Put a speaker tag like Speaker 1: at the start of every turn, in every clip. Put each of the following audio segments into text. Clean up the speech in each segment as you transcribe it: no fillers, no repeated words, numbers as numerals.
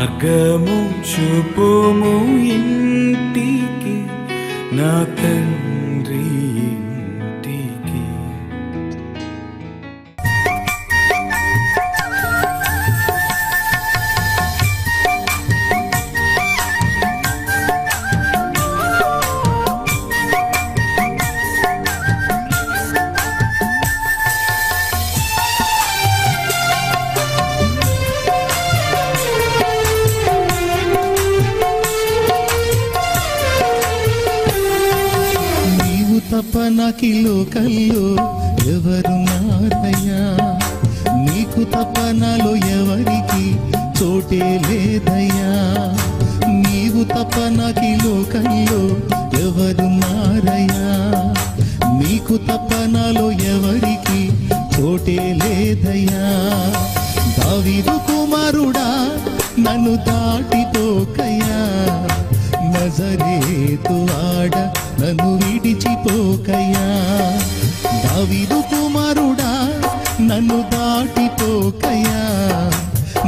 Speaker 1: మార్గము చూపుము ఇంటికి నా తండ్రి ఇంటికి.
Speaker 2: తప్ప నాకి లోకల్లో ఎవరున్నారయ్యా, నీకు తప్ప నాలో ఎవరికి చోటే లేదయ్యా. నీవు తప్ప నాకి లోకల్లో ఎవరున్నారయ్యా, నీకు తప్ప నాలో ఎవరికి చోటే లేదయ్యా. దావీదు కుమారుడా నన్ను దాటిపోకయ్యా, నజరేతు ఆడ నన్ను విడిచిపోకయ్యా. దావీదు కుమారుడా నన్ను దాటిపోకయ్యా,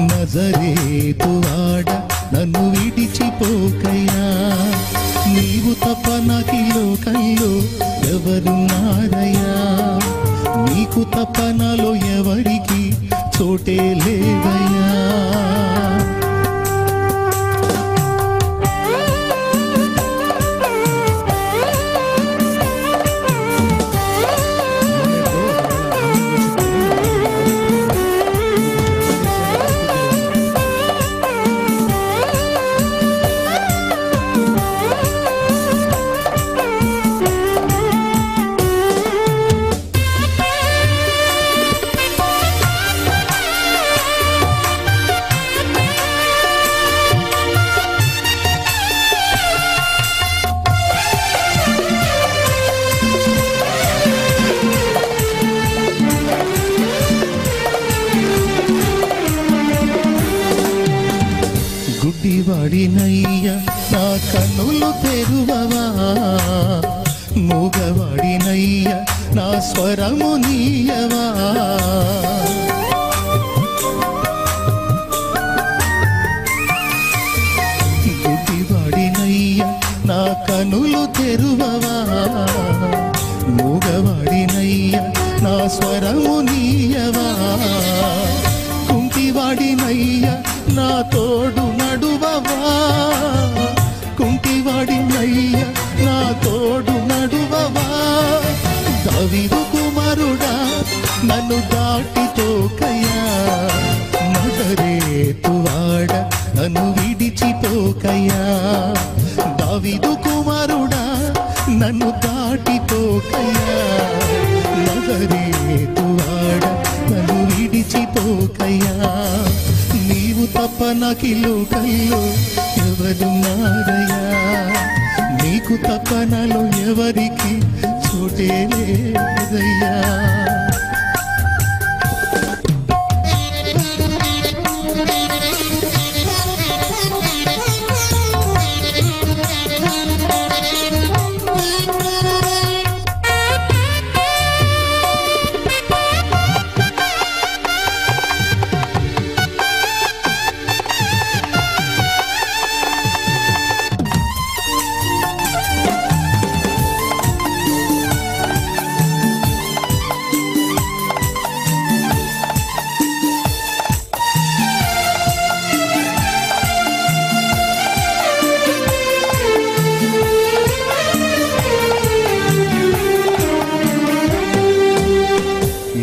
Speaker 2: నజరేతు ఆడ నన్ను విడిచిపోకయ్యా. నీవు తప్ప నాకి లోకంలో ఎవరున్నారయ్యా, నీకు తప్ప నాలో ఎవరికి చోటే లేదయ్యా. గుడ్డివాడినయ్యా నా కన్నులు తెరువవా, మూగవాడినయ్యా నా స్వరము నీయవా. గుడ్డివాడినయ్యా నా కన్నులు తెరువవా, మూగవాడినయ్యా నా స్వరము నీయవా. కుంటివాడినయ్యా నా తోడు నడువవా, కుంటివాడినయ్యా నా తోడు నడువవా. దావీదు కుమారుడా నన్ను దాటిపోకయ్యా, నజరేతు వాడ నన్ను విడిచిపోకయ్యా. దావీదు కుమారుడా నన్ను దాటిపోకయ్యా, నజరేతు వాడ నన్ను విడిచిపోకయ్యా. నీవు తప్ప నాకి లోకంలో ఎవరున్నారయ్యా, నీకు తప్ప నాలో ఎవరికి చోటే లేదయ్యా.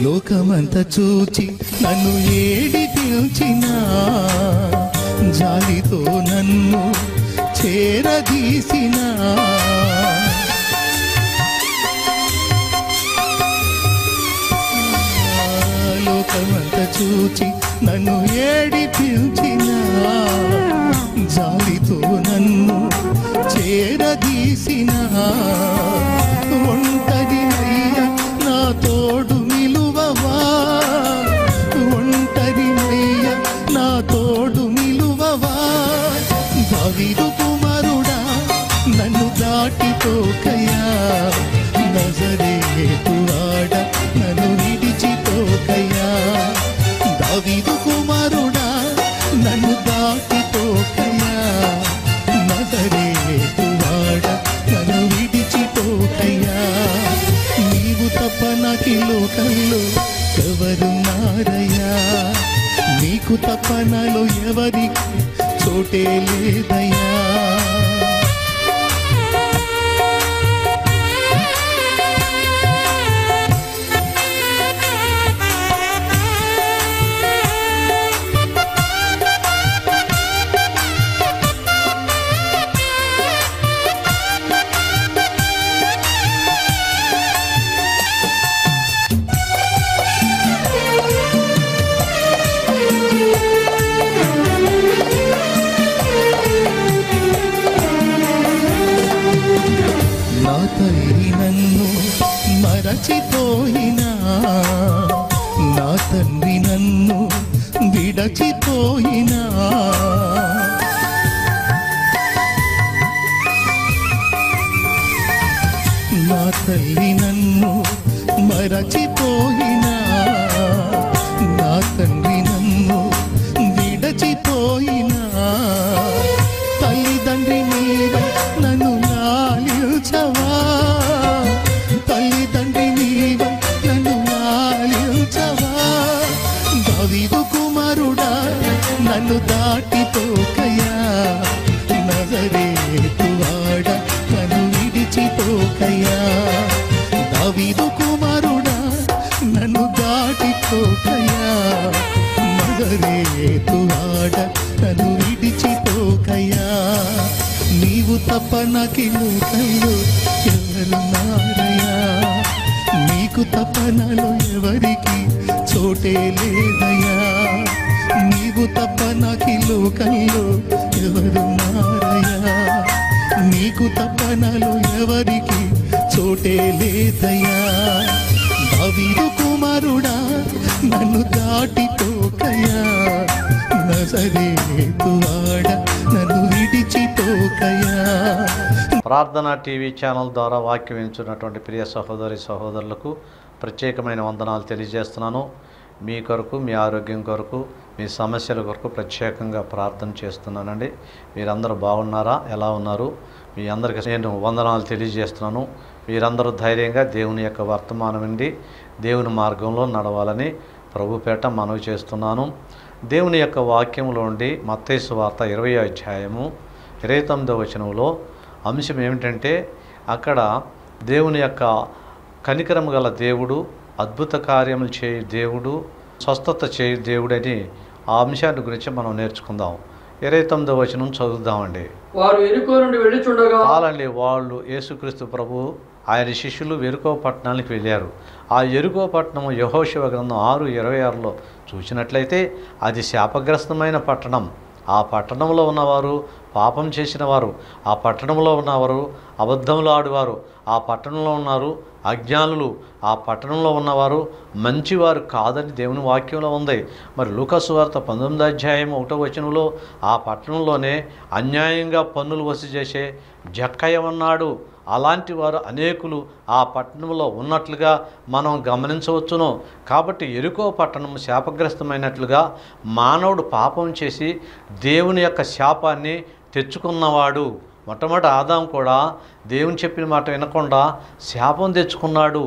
Speaker 2: లోకమంతా చూచి నన్ను ఏడిపించినా, జాలితో నన్ను చేరదీసినా. లోకమంతా చూచి నన్ను ఏడిపించినా, జాలితో నన్ను చేరదీసినా. ఒంటరినయ్యా నా తోడు నిలువవా, ఒంటరినయ్యా నా తోడు నిలువవా. దావీదు కుమారుడా నన్ను దాటిపోకయ్యా, నజరేతు వాడ నన్ను విడిచిపోకయ్యా. దావీదు కుమారుడా నన్ను దాటిపో తపనలో ఎవరికి చోటే లేదయ్యా. నా తల్లి నన్ను మరచిపోయినా, నా తండ్రి నన్ను విడచిపోయినా, నా తల్లి నన్ను మరచిపోయినా, నా తండ్రి నన్ను విడచిపోయినా, తల్లిదండ్రి నీవై నన్ను లాలించవా, తల్లిదండ్రి నీవై నన్ను లాలించవా. దావీదు కుమారుడా నన్ను దాటిపోకయా, నజరేతు వాడ నన్ను విడిచిపోకయా. దావీదు కుమారుడా నన్ను దాటిపోకయా, నజరేతు వాడ నన్ను విడిచిపోకయా. నీవు తప్ప నాకి లోకంలో ఎవరున్నారయ్యా, నీకు తప్ప నాలో ఎవరికి చోటే లేదయ్యా. నీవు తప్ప నాకి లోకంలో ఎవరున్నారయ్యా, నీకు తప్ప నాలో ఎవరికి చోటే లేదయ్యా. దావీదు కుమారుడా నన్ను దాటిపోకయా, నజరేతు వాడ నన్ను విడిచిపోకయా.
Speaker 3: ప్రార్థన టీవీ ఛానల్ ద్వారా వాక్యం వింటున్నటువంటి ప్రియ సహోదరి సహోదరులకు ప్రత్యేకమైన వందనాలు తెలియజేస్తున్నాను. మీ కొరకు, మీ ఆరోగ్యం కొరకు, మీ సమస్యల కొరకు ప్రత్యేకంగా ప్రార్థన చేస్తున్నానండి. మీరందరూ బాగున్నారా? ఎలా ఉన్నారు? మీ అందరికీ నేను వందనాలు తెలియజేస్తున్నాను. మీరందరూ ధైర్యంగా దేవుని యొక్క వర్తమానం విండి దేవుని మార్గంలో నడవాలని ప్రభుపేట మనవి చేస్తున్నాను. దేవుని యొక్క వాక్యంలో ఉండి మత్తయి సువార్త 20వ అధ్యాయము 29వ వచనంలో అంశం ఏమిటంటే, అక్కడ దేవుని యొక్క కనికరము గల దేవుడు, అద్భుత కార్యములు చేయు దేవుడు, స్వస్థత చేయు దేవుడని ఆ అంశాన్ని గురించి మనం నేర్చుకుందాం. 29వ వచనం చదువుదామండి.
Speaker 4: వారు ఎరుకో నుండి వెళ్ళుచుండగా
Speaker 3: చాలండి, వాళ్ళు యేసుక్రీస్తు ప్రభు ఆయన శిష్యులు ఎరుకో పట్టణానికి వెళ్ళారు. ఆ ఎరుకో పట్టణము యెహోషువ గ్రంథం 6:26లో చూసినట్లయితే అది శాపగ్రస్తమైన పట్టణం. ఆ పట్టణంలో ఉన్నవారు పాపం చేసిన వారు, ఆ పట్టణంలో ఉన్నవారు అబద్ధములు ఆడువారు, ఆ పట్టణంలో ఉన్నారు అజ్ఞానులు, ఆ పట్టణంలో ఉన్నవారు మంచివారు కాదని దేవుని వాక్యంలో ఉంది. మరి లూకా సువార్త 19వ అధ్యాయం 1వ వచనంలో ఆ పట్టణంలోనే అన్యాయంగా పన్నులు వసూలు చేసే జక్కయ్య ఉన్నాడు. అలాంటి వారు అనేకులు ఆ పట్టణంలో ఉన్నట్లుగా మనం గమనించవచ్చును. కాబట్టి ఎరుకో పట్టణం శాపగ్రస్తమైనట్లుగా మానవుడు పాపం చేసి దేవుని యొక్క శాపాన్ని తెచ్చుకున్నవాడు. మొట్టమొదటి ఆదాం కూడా దేవుని చెప్పిన మాట వినకుండా శాపం తెచ్చుకున్నాడు.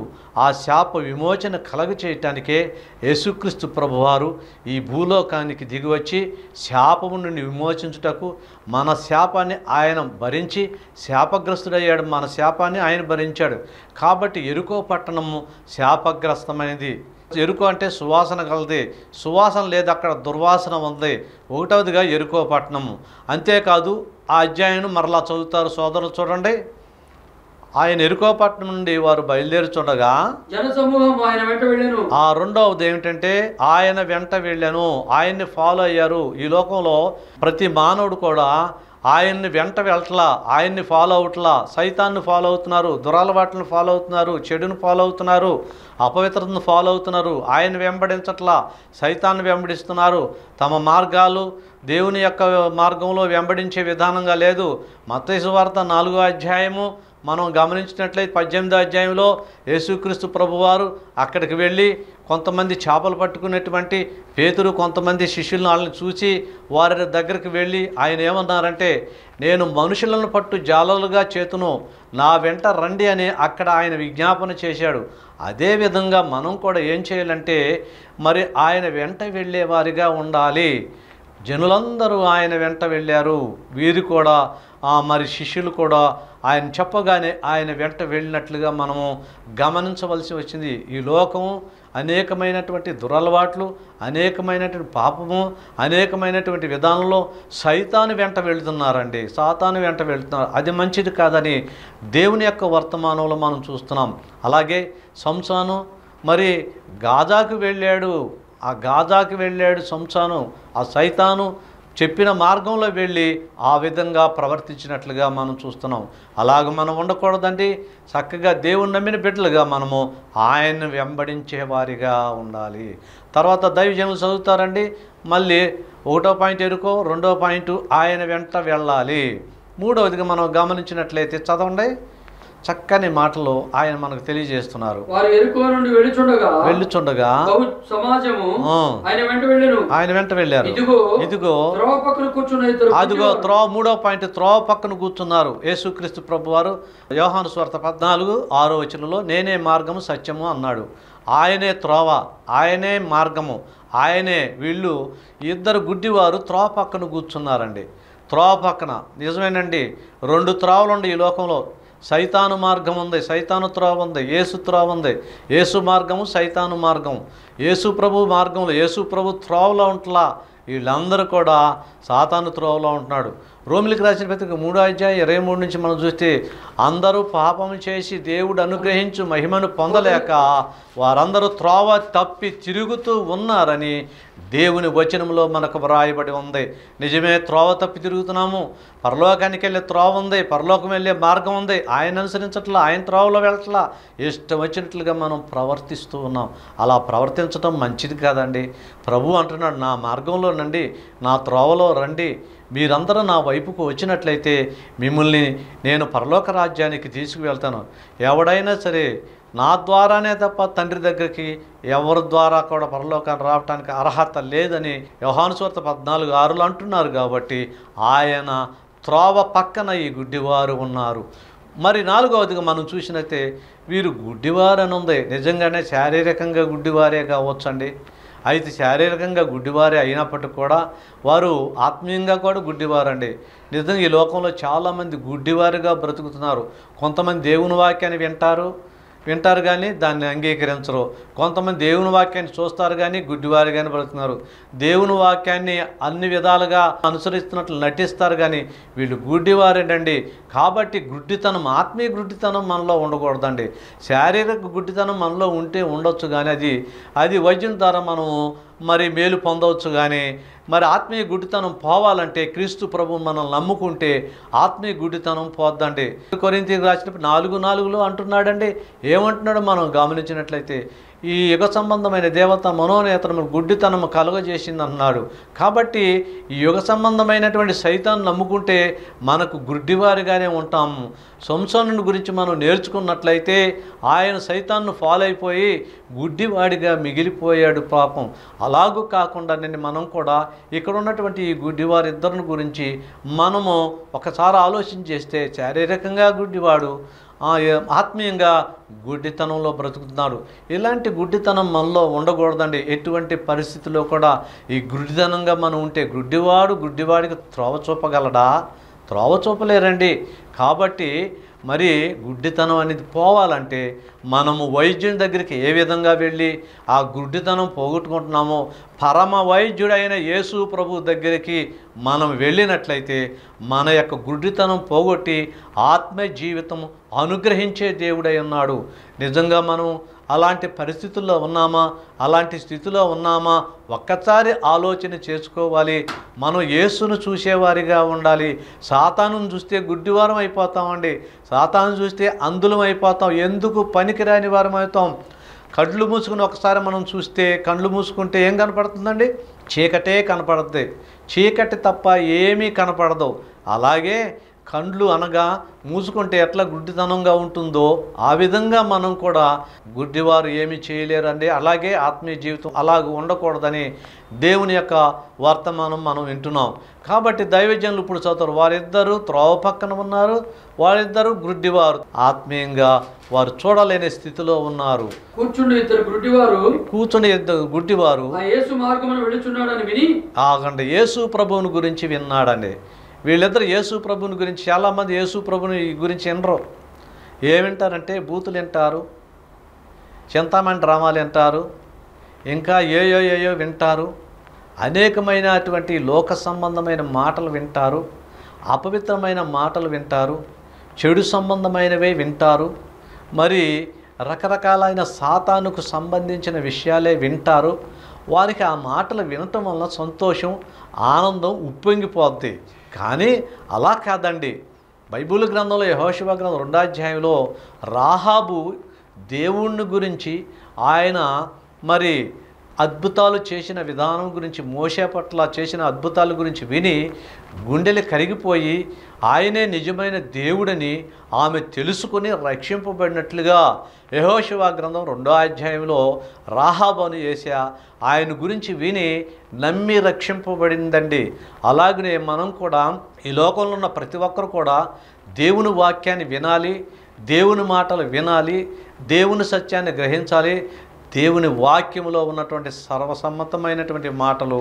Speaker 3: ఆ శాప విమోచన కలగ చేయటానికే యేసుక్రీస్తు ప్రభువారు ఈ భూలోకానికి దిగివచ్చి శాపము నుండి విమోచించుటకు మన శాపాన్ని ఆయన భరించి శాపగ్రస్తుడయ్యాడు. మన శాపాన్ని ఆయన భరించాడు. కాబట్టి ఎరుకో పట్టణము శాపగ్రస్తమైనది. ఎరుకు అంటే సువాసన కలది, సువాసన లేదు, అక్కడ దుర్వాసన ఉంది. 1వదిగా ఎరుకో పట్టణము. అంతేకాదు ఆ అధ్యాయం మరలా చదువుతారు సోదరులు, చూడండి. ఆయన ఎరుకో పట్టణం నుండి వారు బయలుదేరుచుండగా
Speaker 4: జనసమూహం ఆయన వెంట వెళ్ళాను.
Speaker 3: ఆ రెండవది ఏమిటంటే ఆయన వెంట వెళ్ళాను, ఆయన్ని ఫాలో అయ్యారు. ఈ లోకంలో ప్రతి మానవుడు కూడా ఆయన్ని వెంట వెళ్ళట్లా, ఆయన్ని ఫాలో అవట్లా. సైతాన్ని ఫాలో అవుతున్నారు, దురలవాట్లను ఫాలో అవుతున్నారు, చెడును ఫాలో అవుతున్నారు, అపవిత్రతను ఫాలో అవుతున్నారు. ఆయన వెంబడించట్లా, సైతాన్ని వెంబడిస్తున్నారు. తమ మార్గాలు దేవుని యొక్క మార్గంలో వెంబడించే విధానంగా లేదు. మత్తయి సువార్త 4వ అధ్యాయము మనం గమనించినట్లయితే 18వ అధ్యాయంలో యేసుక్రీస్తు ప్రభువారు అక్కడికి వెళ్ళి కొంతమంది చేపలు పట్టుకునేటువంటి పేతురు కొంతమంది శిష్యులను వాళ్ళని చూసి వారి దగ్గరికి వెళ్ళి ఆయన ఏమన్నారంటే, నేను మనుషులను పట్టు జాలలుగా చేతును, నా వెంట రండి అని అక్కడ ఆయన విజ్ఞాపన చేశాడు. అదేవిధంగా మనం కూడా ఏం చేయాలంటే మరి ఆయన వెంట వెళ్ళే వారిగా ఉండాలి. జనులందరూ ఆయన వెంట వెళ్ళారు. వీరు కూడా మరి శిష్యులు కూడా ఆయన చెప్పగానే ఆయన వెంట వెళ్ళినట్లుగా మనము గమనించవలసి వచ్చింది. ఈ లోకము అనేకమైనటువంటి దురలవాట్లు, అనేకమైనటువంటి పాపము, అనేకమైనటువంటి విధానంలో సాతాను వెంట వెళ్తున్నారు. అది మంచిది కాదని దేవుని యొక్క వర్తమానంలో మనం చూస్తున్నాం. అలాగే సంసోను మరి గాజాకు వెళ్ళాడు. ఆ గాజాకు వెళ్ళాడు సంసోను. ఆ సైతాను చెప్పిన మార్గంలో వెళ్ళి ఆ విధంగా ప్రవర్తించినట్లుగా మనం చూస్తున్నాం. అలాగ మనం ఉండకూడదండి. చక్కగా దేవుని నమ్మిన బిడ్డలుగా మనము ఆయన్ని వెంబడించే వారిగా ఉండాలి. తర్వాత దైవజనులు చదువుతారండి. మళ్ళీ 1వ పాయింట్ ఎరుకో, 2వ పాయింట్ ఆయన వెంట వెళ్ళాలి. 3వదిగా మనం గమనించినట్లయితే చదవండి. చక్కని మాటలు ఆయన మనకు తెలియజేస్తున్నారు.
Speaker 4: వారు ఎరుకో నుండి వెళ్ళుచుండగా సమాజము ఆయన వెంట వెళ్ళారు. ఇదిగో త్రోవ పక్కన కూర్చున్న ఇద్దరు.
Speaker 3: అదిగో 3వ పాయింట్, త్రోవ పక్కన కూర్చున్నారు. యేసుక్రీస్తు ప్రభువారు యోహాను సువార్త 14:6 నేనే మార్గము సత్యము అన్నాడు. ఆయనే త్రోవ, ఆయనే మార్గము, ఆయనే. వీళ్ళు ఇద్దరు గుడ్డివారు త్రోవ పక్కన కూర్చున్నారండి. త్రోవ పక్కన నిజమేనండి, 2 త్రోవలు ఉండి ఈ లోకంలో. సైతాను మార్గం ఉంది, సైతాను త్రోవ ఉంది, యేసు త్రోవ ఉంది. యేసు మార్గము, సైతాను మార్గం. యేసు ప్రభు మార్గంలో, యేసు ప్రభు త్రోవలో ఉంటలా. వీళ్ళందరూ కూడా సాతాను త్రోవలో ఉంటున్నాడు. రోమిలికి రాసిన పత్రిక 3:23 నుంచి మనం చూస్తే అందరూ పాపం చేసి దేవుడు అనుగ్రహించు మహిమను పొందలేక వారందరూ త్రోవ తప్పి తిరుగుతూ ఉన్నారని దేవుని వచనంలో మనకు వ్రాయబడి ఉంది. నిజమే, త్రోవ తప్పి తిరుగుతున్నాము. పరలోకానికి వెళ్ళే త్రోవ ఉంది, పరలోకం వెళ్ళే మార్గం ఉంది. ఆయన అనుసరించట్లా, ఆయన త్రోవలో వెళ్ళట్లా, ఇష్టం వచ్చినట్లుగా మనం ప్రవర్తిస్తూ ఉన్నాం. అలా ప్రవర్తించడం మంచిది కాదండి. ప్రభు అంటున్నాడు, నా మార్గంలో రండి, నా త్రోవలో రండి, మీరందరూ నా వైపుకు వచ్చినట్లయితే మిమ్మల్ని నేను పరలోక రాజ్యానికి తీసుకువెళ్తాను. ఎవడైనా సరే నా ద్వారానే తప్ప తండ్రి దగ్గరికి ఎవరి ద్వారా కూడా పరలోకాన్ని రావటానికి అర్హత లేదని యోహాను సువార్త 14:6 అంటున్నారు. కాబట్టి ఆయన త్రోవ పక్కన ఈ గుడ్డివారు ఉన్నారు. మరి 4వదిగా మనం చూసినట్టే వీరు గుడ్డివారని ఉంది. నిజంగానే శారీరకంగా గుడ్డివారే కావచ్చండి. అయితే శారీరకంగా గుడ్డివారే అయినప్పటికీ కూడా వారు ఆత్మీయంగా కూడా గుడ్డివారండి. నిజంగా ఈ లోకంలో చాలామంది గుడ్డివారుగా బ్రతుకుతున్నారు. కొంతమంది దేవుని వాక్యాన్ని వింటారు కానీ దాన్ని అంగీకరించరు. కొంతమంది దేవుని వాక్యాన్ని చూస్తారు కానీ గుడ్డివారిగానే బ్రతుకుతున్నారు. దేవుని వాక్యాన్ని అన్ని విధాలుగా అనుసరిస్తున్నట్లు నటిస్తారు కానీ వీళ్ళు గుడ్డివారేనండి. కాబట్టి గుడ్డితనం, ఆత్మీయ గుడ్డితనం మనలో ఉండకూడదండి. శారీరక గుడ్డితనం మనలో ఉంటే ఉండొచ్చు కానీ అది వైద్యం ద్వారా మనము మరి మేలు పొందవచ్చు. కానీ మరి ఆత్మీయ గుడ్డితనం పోవాలంటే క్రీస్తు ప్రభు మనం నమ్ముకుంటే ఆత్మీయ గుడ్డితనం పోద్దండి. కొరింథీయులకు రాసినప్పుడు 4:4 అంటున్నాడండి. ఏమంటున్నాడో మనం గమనించినట్లయితే ఈ యుగ సంబంధమైన దేవత మనోనేతనము గుడ్డితనము కలుగజేసింది అన్నాడు. కాబట్టి ఈ యుగ సంబంధమైనటువంటి సైతాన్ని నమ్ముకుంటే మనకు గుడ్డివారిగానే ఉంటాము. సంసోను గురించి మనం నేర్చుకున్నట్లయితే ఆయన సైతాన్ను ఫాలో అయిపోయి గుడ్డివాడిగా మిగిలిపోయాడు పాపం. అలాగూ కాకుండా మనం కూడా ఇక్కడ ఉన్నటువంటి ఈ గుడ్డివారిద్దరిని గురించి మనము ఒకసారి ఆలోచన చేస్తే శారీరకంగా గుడ్డివాడు, ఆత్మీయంగా గుడ్డితనంలో బ్రతుకుతున్నాడు. ఇలాంటి గుడ్డితనం మనలో ఉండకూడదండి. ఎటువంటి పరిస్థితుల్లో కూడా ఈ గుడ్డితనంగా మనం ఉంటే గుడ్డివాడికి త్రోవ చూపగలడా? త్రోవ చూపలేరండి. కాబట్టి మరి గుడ్డితనం అనేది పోవాలంటే మనము వైద్యుని దగ్గరికి ఏ విధంగా వెళ్ళి ఆ గుడ్డితనం పోగొట్టుకుంటున్నామో పరమ వైద్యుడైన యేసు ప్రభు దగ్గరికి మనం వెళ్ళినట్లయితే మన యొక్క గుడ్డితనం పోగొట్టి ఆత్మ జీవితం అనుగ్రహించే దేవుడై ఉన్నాడు. నిజంగా మనం అలాంటి పరిస్థితుల్లో ఉన్నామా, అలాంటి స్థితిలో ఉన్నామా ఒక్కసారి ఆలోచన చేసుకోవాలి. మనం యేసును చూసేవారిగా ఉండాలి. సాతానును చూస్తే గుడ్డివారం అయిపోతామండి. సాతాను చూస్తే అంధులం అయిపోతాం. ఎందుకు పనికిరాని వారం అవుతాం. కళ్ళు మూసుకుని ఒకసారి మనం చూస్తే, కళ్ళు మూసుకుంటే ఏం కనపడుతుందండి? చీకటే కనపడుతుంది. చీకటి తప్ప ఏమీ కనపడదు. అలాగే కండ్లు అనగా మూసుకుంటే ఎట్లా గుడ్డితనంగా ఉంటుందో ఆ విధంగా మనం కూడా గుడ్డివారు ఏమీ చేయలేరండి. అలాగే ఆత్మీయ జీవితం అలాగ ఉండకూడదని దేవుని యొక్క వర్తమానం మనం వింటున్నాం. కాబట్టి దైవజనులు ఇప్పుడు చదువుతారు, వారిద్దరూ త్రోవ పక్కన ఉన్నారు, వారిద్దరూ గుడ్డివారు, ఆత్మీయంగా వారు చూడలేని స్థితిలో ఉన్నారు. కూర్చుని ఇద్దరు గుడ్డివారు ఆగండి యేసు ప్రభువుని గురించి విన్నాడండి. వీళ్ళిద్దరు యేసు ప్రభుని గురించి, చాలామంది యేసు ప్రభుని గురించి వినరు. ఏమింటారంటే బూతులు వింటారు, చింతామణి డ్రామాలు వింటారు, ఇంకా ఏయో వింటారు, అనేకమైనటువంటి లోక సంబంధమైన మాటలు వింటారు, అపవిత్రమైన మాటలు వింటారు, చెడు సంబంధమైనవే వింటారు, మరి రకరకాలైన సాతానుకు సంబంధించిన విషయాలే వింటారు. వారికి ఆ మాటలు వినటం వల్ల సంతోషం, ఆనందం ఉప్పొంగిపోద్ది. కానీ అలా కాదండి. బైబిల్ గ్రంథంలో యెహోషువ గ్రంథం 2వ అధ్యాయంలో రాహాబు దేవుణ్ణి గురించి, ఆయన మరి అద్భుతాలు చేసిన విధానం గురించి, మోషే పట్ల చేసిన అద్భుతాల గురించి విని గుండెలు కరిగిపోయి ఆయనే నిజమైన దేవుడని ఆమె తెలుసుకుని రక్షింపబడినట్లుగా యెహోషువ గ్రంథం 2వ అధ్యాయంలో రాహాబు అని యేసా ఆయన గురించి విని నమ్మి రక్షింపబడిందండి. అలాగనే మనం కూడా ఈ లోకంలో ఉన్న ప్రతి ఒక్కరు కూడా దేవుని వాక్యాన్ని వినాలి, దేవుని మాటలు వినాలి, దేవుని సత్యాన్ని గ్రహించాలి. దేవుని వాక్యములో ఉన్నటువంటి సర్వసమ్మతమైనటువంటి మాటలు,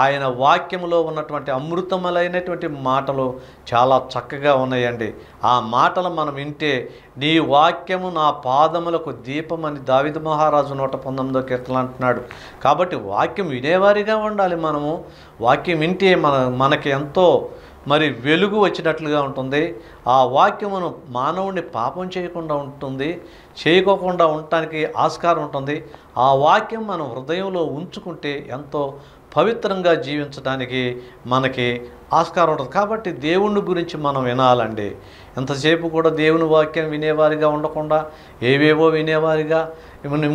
Speaker 3: ఆయన వాక్యములో ఉన్నటువంటి అమృతములైనటువంటి మాటలు చాలా చక్కగా ఉన్నాయండి. ఆ మాటలు మనం వింటే నీ వాక్యము నా పాదములకు దీపమని దావీదు మహారాజు 119వ కీర్తన అంటున్నాడు. కాబట్టి వాక్యం వినేవారిగా ఉండాలి. మనము వాక్యం వింటే మనకి ఎంతో మరి వెలుగు వచ్చినట్లుగా ఉంటుంది. ఆ వాక్యమును మానవుడిని పాపం చేయకుండా ఉంటుంది, చేయకోకుండా ఉండటానికి ఆస్కారం ఉంటుంది. ఆ వాక్యం మనం హృదయంలో ఉంచుకుంటే ఎంతో పవిత్రంగా జీవించడానికి మనకి ఆస్కారం ఉంటుంది. కాబట్టి దేవుని గురించి మనం వినాలండి. ఎంతసేపు కూడా దేవుని వాక్యం వినేవారిగా ఉండకుండా ఏవేవో వినేవారిగా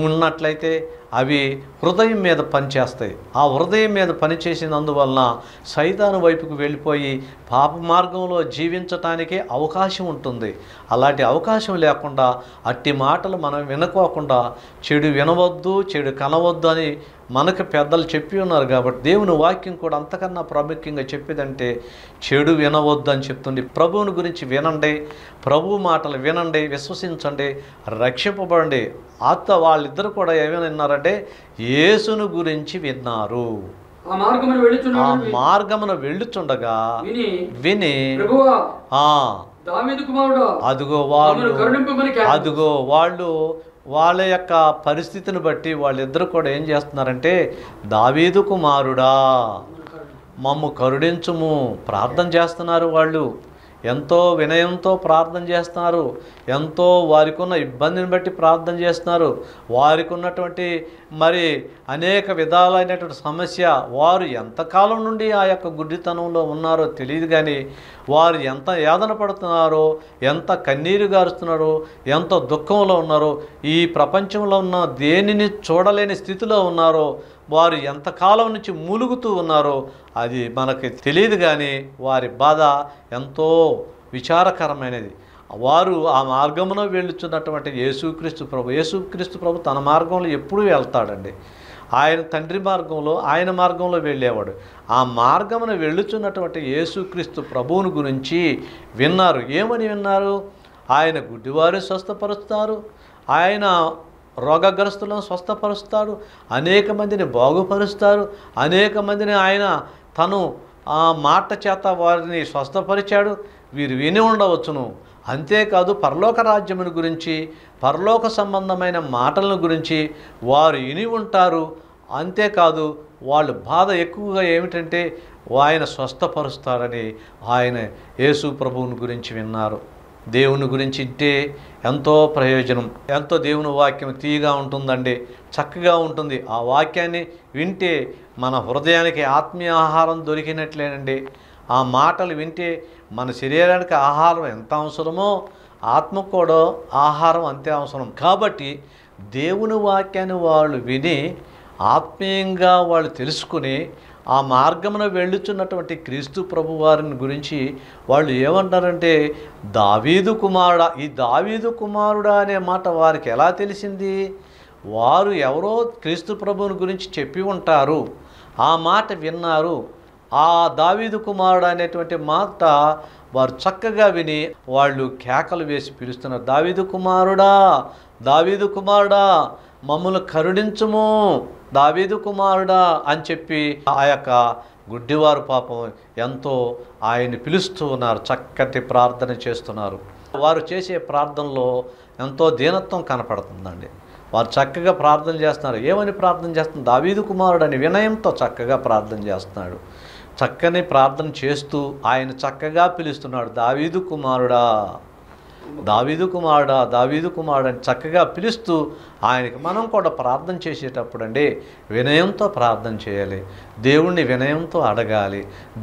Speaker 3: ఉన్నట్లయితే అవి హృదయం మీద పనిచేస్తాయి. ఆ హృదయం మీద పనిచేసినందువలన సైతాను వైపుకు వెళ్ళిపోయి పాప మార్గంలో జీవించటానికి అవకాశం ఉంటుంది. అలాంటి అవకాశం లేకుండా అట్టి మాటలు మనం వినుకోకుండా చెడు వినవద్దు, చెడు కనవద్దు అని మనకు పెద్దలు చెప్పి ఉన్నారు. కాబట్టి దేవుని వాక్యం కూడా అంతకన్నా ప్రాముఖ్యంగా చెప్పేదంటే చెడు వినవద్దు అని చెప్తుంది. ప్రభువుని గురించి వినండి, ప్రభు మాటలు వినండి, విశ్వసించండి, రక్షింపబడండి. వాళ్ళిద్దరు కూడా ఏమైనా విన్నారంటే యేసును గురించి విన్నారు. ఆ మార్గమున వెళ్ళుచుండగా విని అదుగో వాళ్ళు వాళ్ళ యొక్క పరిస్థితిని బట్టి వాళ్ళిద్దరు కూడా ఏం చేస్తున్నారంటే దావీదు కుమారుడా మమ్ము కరుణించుము ప్రార్థన చేస్తున్నారు. వాళ్ళు ఎంతో వినయంతో ప్రార్థన చేస్తున్నారు, ఎంతో వారికి ఉన్న ఇబ్బందిని బట్టి ప్రార్థన చేస్తున్నారు. వారికి ఉన్నటువంటి మరి అనేక విధాలైనటువంటి సమస్య, వారు ఎంతకాలం నుండి ఆ యొక్క గుడ్డితనంలో ఉన్నారో తెలియదు. కానీ వారు ఎంత యాతన పడుతున్నారో, ఎంత కన్నీరు గారుస్తున్నారో, ఎంత దుఃఖంలో ఉన్నారో, ఈ ప్రపంచంలో ఉన్న దేనిని చూడలేని స్థితిలో ఉన్నారో, వారు ఎంతకాలం నుంచి మూలుగుతూ ఉన్నారో అది మనకి తెలియదు. కానీ వారి బాధ ఎంతో విచారకరమైనది. వారు ఆ మార్గంలో వెళ్ళుచున్నటువంటి యేసుక్రీస్తు ప్రభు తన మార్గంలో ఎప్పుడూ వెళ్తాడండి. ఆయన తండ్రి మార్గంలో, ఆయన మార్గంలో వెళ్ళేవాడు. ఆ మార్గమున వెళ్ళుచున్నటువంటి యేసుక్రీస్తు ప్రభువుని గురించి విన్నారు. ఏమని విన్నారు? ఆయన గుడ్డివారు స్వస్థపరుస్తారు, ఆయన రోగగ్రస్తులను స్వస్థపరుస్తాడు, అనేక మందిని బాగుపరుస్తారు, అనేక మందిని ఆయన తను ఆ మాట చేత వారిని స్వస్థపరిచాడు. వీరు విని ఉండవచ్చును. అంతేకాదు పరలోక రాజ్యమును గురించి, పరలోక సంబంధమైన మాటలను గురించి వారు విని ఉంటారు. అంతేకాదు వాళ్ళు బాధ ఎక్కువగా ఏమిటంటే ఆయన స్వస్థపరుస్తాడని ఆయన యేసు ప్రభువుని గురించి విన్నారు. దేవుని గురించి ఇంటే ఎంతో ప్రయోజనం, ఎంతో దేవుని వాక్యం తీయగా ఉంటుందండి, చక్కగా ఉంటుంది. ఆ వాక్యాన్ని వింటే మన హృదయానికి ఆత్మీయ ఆహారం దొరికినట్లేనండి. ఆ మాటలు వింటే మన శరీరానికి ఆహారం ఎంత అవసరమో ఆత్మకు కూడా ఆహారం అంతే అవసరం. కాబట్టి దేవుని వాక్యాన్ని వాళ్ళు విని ఆత్మీయంగా వాళ్ళు తెలుసుకుని ఆ మార్గమున వెళ్ళుచున్నటువంటి క్రీస్తు ప్రభు వారిని గురించి వాళ్ళు ఏమంటారంటే దావీదు కుమారుడా. ఈ దావీదు కుమారుడా అనే మాట వారికి ఎలా తెలిసింది? వారు ఎవరో క్రీస్తు ప్రభువుని గురించి చెప్పి ఉంటారు, ఆ మాట విన్నారు. ఆ దావీదు కుమారుడు అనేటువంటి మాట వారు చక్కగా విని వాళ్ళు కేకలు వేసి పిలుస్తున్నారు, దావీదు కుమారుడా, దావీదు కుమారుడా, మమ్మల్ని కరుణించుము, దావీదు కుమారుడా అని చెప్పి ఆ యొక్క గుడ్డివారు పాపం ఎంతో ఆయన్ని పిలుస్తూ ఉన్నారు, చక్కటి ప్రార్థన చేస్తున్నారు. వారు చేసే ప్రార్థనలో ఎంతో దీనత్వం కనపడుతుందండి. వారు చక్కగా ప్రార్థన చేస్తున్నారు. ఏమని ప్రార్థన చేస్తున్నారు? దావీదు కుమారుడు అని వినయంతో చక్కగా ప్రార్థన చేస్తున్నాడు. చక్కని ప్రార్థన చేస్తూ ఆయన చక్కగా పిలుస్తున్నాడు, దావీదు కుమారుడా, దావీదు కుమారుడా, దావీదు కుమారుడు అని చక్కగా పిలుస్తూ ఆయనకి మనం కూడా ప్రార్థన చేసేటప్పుడు అండి వినయంతో ప్రార్థన చేయాలి. దేవుణ్ణి వినయంతో అడగాలి,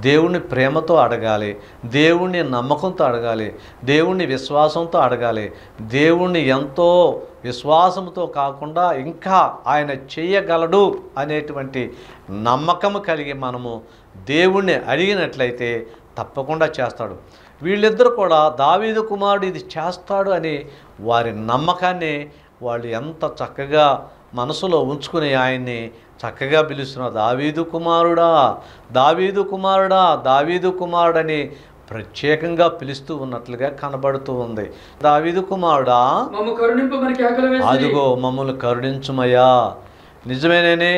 Speaker 3: దేవుణ్ణి ప్రేమతో అడగాలి, దేవుణ్ణి నమ్మకంతో అడగాలి, దేవుణ్ణి విశ్వాసంతో అడగాలి. దేవుణ్ణి ఎంతో విశ్వాసంతో కాకుండా ఇంకా ఆయన చేయగలడు అనేటువంటి నమ్మకం కలిగి మనము దేవుణ్ణి అడిగినట్లయితే తప్పకుండా చేస్తాడు. వీళ్ళిద్దరూ కూడా దావీదు కుమారుడు ఇది చేస్తాడు అని వారి నమ్మకాన్ని వాళ్ళు ఎంత చక్కగా మనసులో ఉంచుకుని ఆయన్ని చక్కగా పిలుస్తున్నారు, దావీదు కుమారుడా, దావీదు కుమారుడా, దావీదు కుమారుడని ప్రత్యేకంగా పిలుస్తూ ఉన్నట్లుగా కనబడుతూ ఉంది. దావీదు కుమారుడా, అదిగో మమ్మల్ని కరుణించుమయ్యా. నిజమేనే,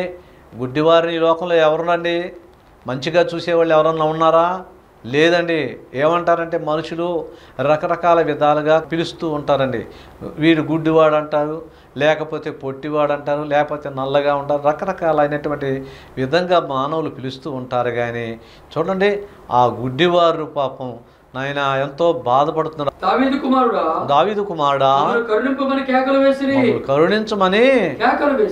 Speaker 3: గుడ్డివారిని ఈ లోకంలో ఎవరునండి మంచిగా చూసేవాళ్ళు ఎవరన్నా ఉన్నారా? లేదండి. ఏమంటారంటే మనుషులు రకరకాల విధాలుగా పిలుస్తూ ఉంటారండి. వీడు గుడ్డివాడు అంటారు, లేకపోతే పొట్టివాడు అంటారు, లేకపోతే నల్లగా ఉంటారు, రకరకాలైనటువంటి విధంగా మానవులు పిలుస్తూ ఉంటారు. కానీ చూడండి, ఆ గుడ్డివారు పాపం నాయన ఎంతో బాధపడుతున్నారు. దావీదు కుమారుడా,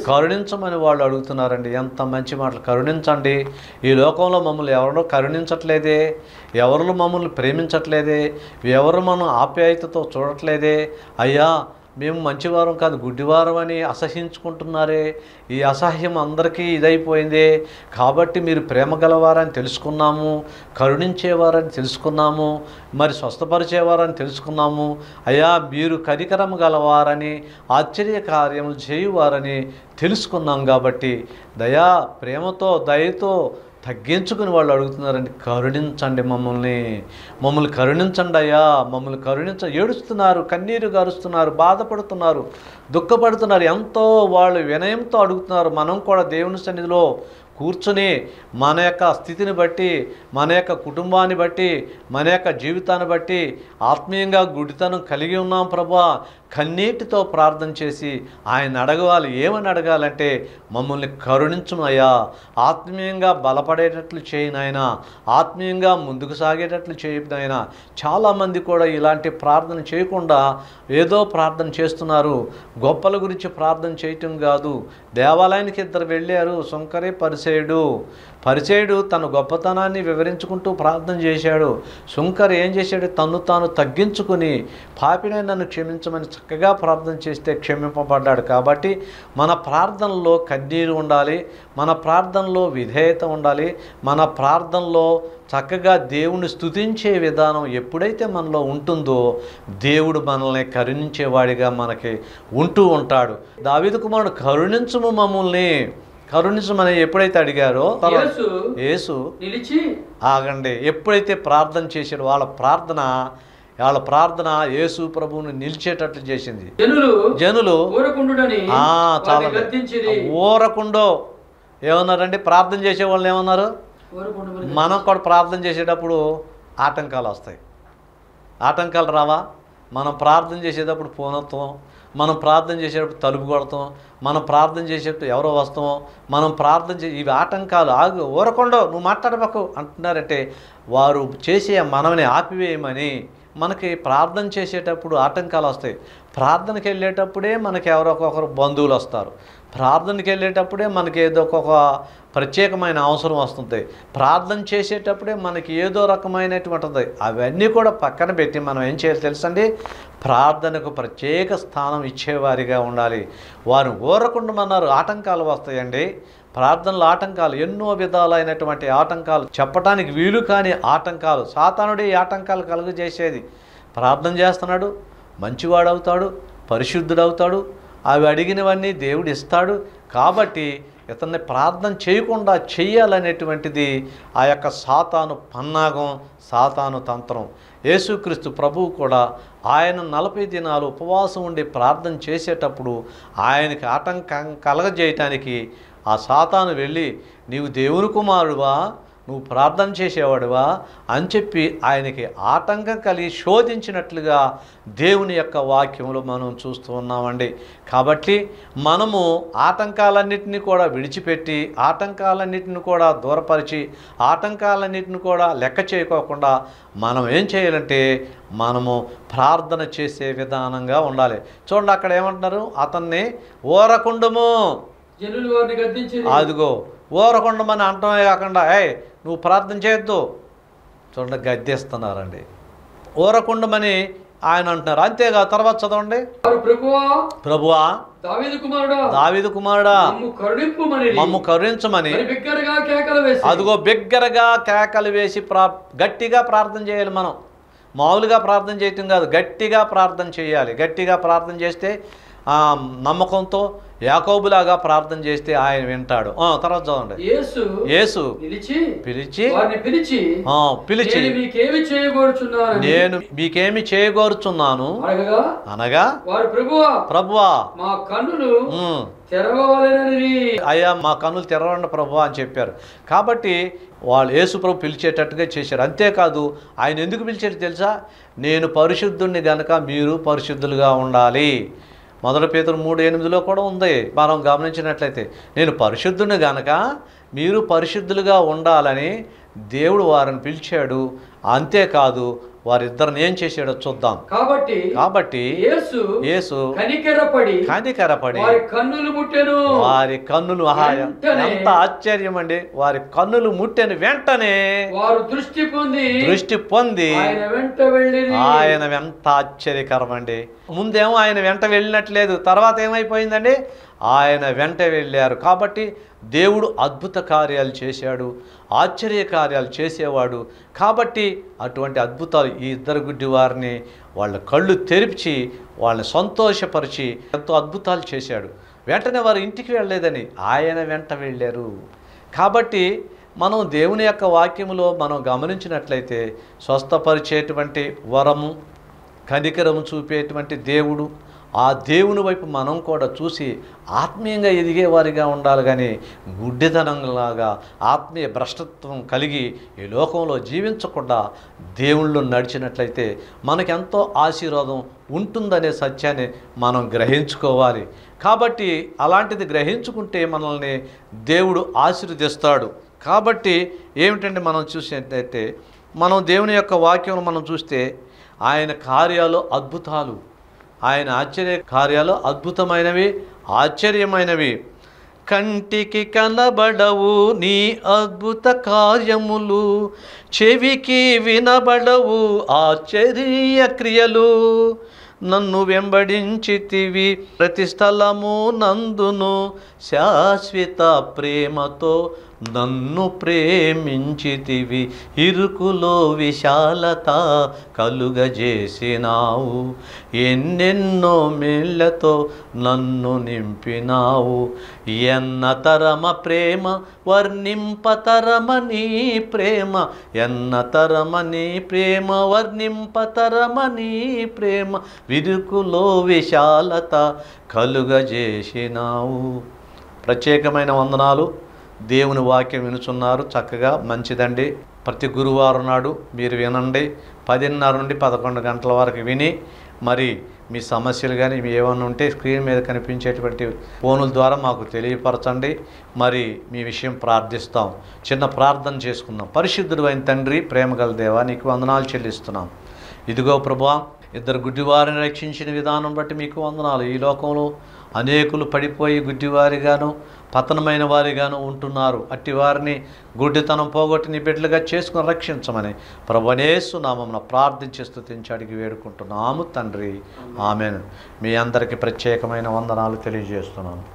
Speaker 3: కరుణించమని వాళ్ళు అడుగుతున్నారండి. ఎంత మంచి మాటలు! కరుణించండి. ఈ లోకంలో మమ్మల్ని ఎవరు కరుణించట్లేదే, ఎవరు మమ్మల్ని ప్రేమించట్లేదే, ఎవరు మనం ఆప్యాయతతో చూడట్లేదే. అయ్యా, మేము మంచివారం కాదు గుడ్డివారం అని అసహ్యించుకుంటున్నారే. ఈ అసహ్యం అందరికీ ఇదైపోయిందే. కాబట్టి మీరు ప్రేమ గలవారని తెలుసుకున్నాము, కరుణించేవారని తెలుసుకున్నాము, మరి స్వస్థపరిచేవారని తెలుసుకున్నాము. అయ్యా, మీరు కనికరం గలవారని, ఆశ్చర్య కార్యములు చేయువారని తెలుసుకున్నాం. కాబట్టి దయా ప్రేమతో దయతో తగ్గించుకుని వాళ్ళు అడుగుతున్నారండి, కరుణించండి, మమ్మల్ని కరుణించండి అయ్యా, మమ్మల్ని ఏడుస్తున్నారు, కన్నీరు గారుస్తున్నారు, బాధపడుతున్నారు, దుఃఖపడుతున్నారు. ఎంతో వాళ్ళు వినయంతో అడుగుతున్నారు. మనం కూడా దేవుని సన్నిధిలో కూర్చుని మన యొక్క స్థితిని బట్టి, మన యొక్క కుటుంబాన్ని బట్టి, మన యొక్క జీవితాన్ని బట్టి ఆత్మీయంగా గుడితనం కలిగి ఉన్నాం ప్రభువా, కన్నీటితో ప్రార్థన చేసి ఆయన అడగాలి. ఏమని అడగాలంటే, మమ్మల్ని కరుణించుమయ్యా, ఆత్మీయంగా బలపడేటట్లు చేయి నాయన, ఆత్మీయంగా ముందుకు సాగేటట్లు చేయి నాయన. చాలామంది కూడా ఇలాంటి ప్రార్థన చేయకుండా ఏదో ప్రార్థన చేస్తున్నారు. గొప్పల గురించి ప్రార్థన చేయటం కాదు. దేవాలయానికి ఇద్దరు వెళ్ళారు, సుంకరే పరిసేయుడు తన గొప్పతనాన్ని వివరించుకుంటూ ప్రార్థన చేశాడు. సుంకర్ ఏం చేశాడు? తను తాను తగ్గించుకుని పాపినే నన్ను క్షమించమని చక్కగా ప్రార్థన చేస్తే క్షమింపబడ్డాడు. కాబట్టి మన ప్రార్థనలో కన్నీరు ఉండాలి, మన ప్రార్థనలో విధేయత ఉండాలి, మన ప్రార్థనలో చక్కగా దేవుని స్తుతించే విధానం ఎప్పుడైతే మనలో ఉంటుందో దేవుడు మనల్ని కరుణించేవాడిగా మనకి ఉంటూ ఉంటాడు. దావీదు కుమారుడు కరుణించుము, మమ్మల్ని కరుణించమని ఎప్పుడైతే అడిగారో యేసు నిలిచి ఆగండి. ఎప్పుడైతే ప్రార్థన చేశాడో వాళ్ళ ప్రార్థన యేసు ప్రభువుని నిలిచేటట్లు చేసింది. జనులు చాలా ఊరకుండో ఏమన్నారండి? ప్రార్థన చేసే వాళ్ళని ఏమన్నారు? మనం కూడా ప్రార్థన చేసేటప్పుడు ఆటంకాలు వస్తాయి. ఆటంకాలు రావా? మనం ప్రార్థన చేసేటప్పుడు పోనత్వం, మనం ప్రార్థన చేసేటప్పుడు తలుపు కొడతాం, మనం ప్రార్థన చేసేటప్పుడు ఎవరో వస్తామో, మనం ప్రార్థన ఇవి ఆటంకాలు. ఆగు, ఊరకుండా నువ్వు మాట్లాడబాకు అంటున్నారంటే వారు చేసే మనల్ని ఆపివేయమని. మనకి ప్రార్థన చేసేటప్పుడు ఆటంకాలు వస్తాయి. ప్రార్థనకి వెళ్ళేటప్పుడే మనకి ఎవరో ఒకరు బంధువులు వస్తారు. ప్రార్థనకి వెళ్ళేటప్పుడే మనకి ఏదో ఒక ప్రత్యేకమైన అవసరం వస్తుంది. ప్రార్థన చేసేటప్పుడే మనకి ఏదో రకమైనటువంటిది అవన్నీ కూడా పక్కన పెట్టి మనం ఏం చేయాలి తెలుసండి, ప్రార్థనకు ప్రత్యేక స్థానం ఇచ్చేవారిగా ఉండాలి. వారు ఊరకుండమన్నారు. ఆటంకాలు వస్తాయండి, ప్రార్థనలో ఆటంకాలు, ఎన్నో విధాలైనటువంటి ఆటంకాలు, చెప్పడానికి వీలు కాని ఆటంకాలు. సాతానుడే ఈ ఆటంకాలు కలుగజేసేది. ప్రార్థన చేస్తున్నాడు, మంచివాడవుతాడు, పరిశుద్ధుడవుతాడు, అవి అడిగినవన్నీ దేవుడు ఇస్తాడు. కాబట్టి ఇతన్ని ప్రార్థన చేయకుండా చెయ్యాలనేటువంటిది ఆ యొక్క సాతాను పన్నాగం, సాతాను తంత్రం. యేసుక్రీస్తు ప్రభువు కూడా ఆయన 40 దినాలు ఉపవాసం ఉండి ప్రార్థన చేసేటప్పుడు ఆయనకి ఆటంకం కలగజేయటానికి ఆ సాతాను వెళ్ళి, నీవు దేవుని కుమారుడువా, నువ్వు ప్రార్థన చేసేవాడువా అని చెప్పి ఆయనకి ఆటంకం కలిగి శోధించినట్లుగా దేవుని యొక్క వాక్యంలో మనం చూస్తూ ఉన్నామండి. కాబట్టి మనము ఆటంకాలన్నింటినీ కూడా విడిచిపెట్టి, ఆటంకాలన్నింటిని కూడా దూరపరిచి, ఆటంకాలన్నింటిని కూడా లెక్క చేయకోకుండా మనం ఏం చేయాలంటే మనము ప్రార్థన చేసే విధానంగా ఉండాలి. చూడండి, అక్కడ ఏమంటున్నారు, అతన్ని ఊరకుండము, అదిగో ఊరకుండమని అంటమే కాకుండా నువ్వు ప్రార్థన చేయొద్దు. చూడండి, గద్దెస్తున్నారండి. ఊరకుండమని ఆయన అంటున్నారు. అంతేగా తర్వాత చదవండి, ప్రభువా దావీదు కుమారుడా మమ్ము కరుణించమని అదిగో బిగ్గరగా కేకలు వేసి గట్టిగా ప్రార్థన చేయాలి. మనం మామూలుగా ప్రార్థన చేయటం కాదు, గట్టిగా ప్రార్థన చేయాలి. గట్టిగా ప్రార్థన చేస్తే నమ్మకంతో యాకోబులాగా ప్రార్థన చేస్తే ఆయన వింటాడు. తర్వాత చదవండి, యేసు పిలిచి నేను మీకేమి చేయగోరుచున్నాను అనగా, ప్రభువా
Speaker 4: మా కన్నులు
Speaker 3: అయ్యా మా కన్నులు తెరవండి ప్రభువా అని చెప్పారు. కాబట్టి వాళ్ళు యేసు ప్రభు పిలిచేటట్టుగా చేశారు. అంతేకాదు ఆయన ఎందుకు పిలిచారు తెలుసా, నేను పరిశుద్ధుణ్ణి గనక మీరు పరిశుద్ధులుగా ఉండాలి. 1 పేతురు 3:8 కూడా ఉంది. మనం గమనించినట్లయితే నేను పరిశుద్ధుని గనక మీరు పరిశుద్ధులుగా ఉండాలని దేవుడు వారిని పిలిచాడు. అంతేకాదు వారిద్దరిని ఏం చేశాడో చూద్దాం. కాబట్టి యేసు కనికరపడి వారి కన్నులు ఎంత ఆశ్చర్యం అండి, వారి కన్నులు ముట్టెను వెంటనే వారు దృష్టి పొంది ఆయన ఎంత ఆశ్చర్యకరం అండి. ముందేమో ఆయన వెంట వెళ్ళినట్లేదు, తర్వాత ఏమైపోయిందండి, ఆయన వెంట వెళ్ళారు. కాబట్టి దేవుడు అద్భుత కార్యాలు చేశాడు, ఆశ్చర్య కార్యాలు చేసేవాడు. కాబట్టి అటువంటి అద్భుతాలు ఈ ఇద్దరు గుడ్డి వారిని వాళ్ళ కళ్ళు తెరిచి వాళ్ళని సంతోషపరిచి ఎంతో అద్భుతాలు చేశాడు. వెంటనే వారు ఇంటికి వెళ్ళలేదని ఆయన వెంట వెళ్ళారు. కాబట్టి మనం దేవుని యొక్క వాక్యములో మనం గమనించినట్లయితే స్వస్థపరిచేటువంటి వరము, కనికరము చూపేటువంటి దేవుడు, ఆ దేవుని వైపు మనం కూడా చూసి ఆత్మీయంగా ఎదిగేవారిగా ఉండాలి. కానీ గుడ్డితనంలాగా ఆత్మీయ భ్రష్టత్వం కలిగి ఈ లోకంలో జీవించకుండా దేవుళ్ళు నడిచినట్లయితే మనకెంతో ఆశీర్వాదం ఉంటుందనే సత్యాన్ని మనం గ్రహించుకోవాలి. కాబట్టి అలాంటిది గ్రహించుకుంటే మనల్ని దేవుడు ఆశీర్వదిస్తాడు. కాబట్టి ఏమిటంటే మనం చూసినట్లయితే మనం దేవుని యొక్క వాక్యం మనం చూస్తే ఆయన కార్యాలు అద్భుతాలు, ఆయన ఆశ్చర్య కార్యాలు అద్భుతమైనవి, ఆశ్చర్యమైనవి. కంటికి కనబడవు నీ అద్భుత కార్యములు, చెవికి వినబడవు ఆశ్చర్య క్రియలు. నన్ను వెంబడించితివి ప్రతి స్థలము నందును, శాశ్వత ప్రేమతో నన్ను ప్రేమించితివి. ఇరుకులో విశాలత కలుగజేసినావు, ఎన్నెన్నో మేళ్లతో నన్ను నింపినావు. ఎన్నతరమ ప్రేమ వర్ణింపతరమని ప్రేమ, ఎన్నతరమని ప్రేమ వర్ణింపతరమని ప్రేమ, విరుకులో విశాలత కలుగజేసినావు. ప్రత్యేకమైన వందనాలు. దేవుని వాక్యం వినుచున్నారు, చక్కగా మంచిదండి. ప్రతి గురువారం నాడు మీరు వినండి. 10:30 నుండి 11 గంటల వరకు విని మరి మీ సమస్యలు కానీ మీ ఏమైనా ఉంటే స్క్రీన్ మీద కనిపించేటువంటి ఫోనుల ద్వారా మాకు తెలియపరచండి. మరి మీ విషయం ప్రార్థిస్తాం. చిన్న ప్రార్థన చేసుకుందాం. పరిశుద్ధుడు అయిన తండ్రి, ప్రేమగల దేవా, నీకు వందనాలు చెల్లిస్తున్నాం. ఇదిగో ప్రభువా, ఇద్దరు గుడ్డివారిని రక్షించిన విధానం బట్టి మీకు వందనాలు. ఈ లోకంలో అనేకులు పడిపోయి గుడ్డివారిగాను పతనమైన వారిగాను ఉంటున్నారు. అట్టి వారిని గుడ్డితనం పోగొట్టి నీ బిడ్డలుగా చేసుకుని రక్షించమని ప్రభునేసు నామమున ప్రార్థించి స్తుతించి అడిగి వేడుకుంటున్నాము తండ్రి. ఆమేన్. మీ అందరికీ ప్రత్యేకమైన వందనాలు తెలియజేస్తున్నాను.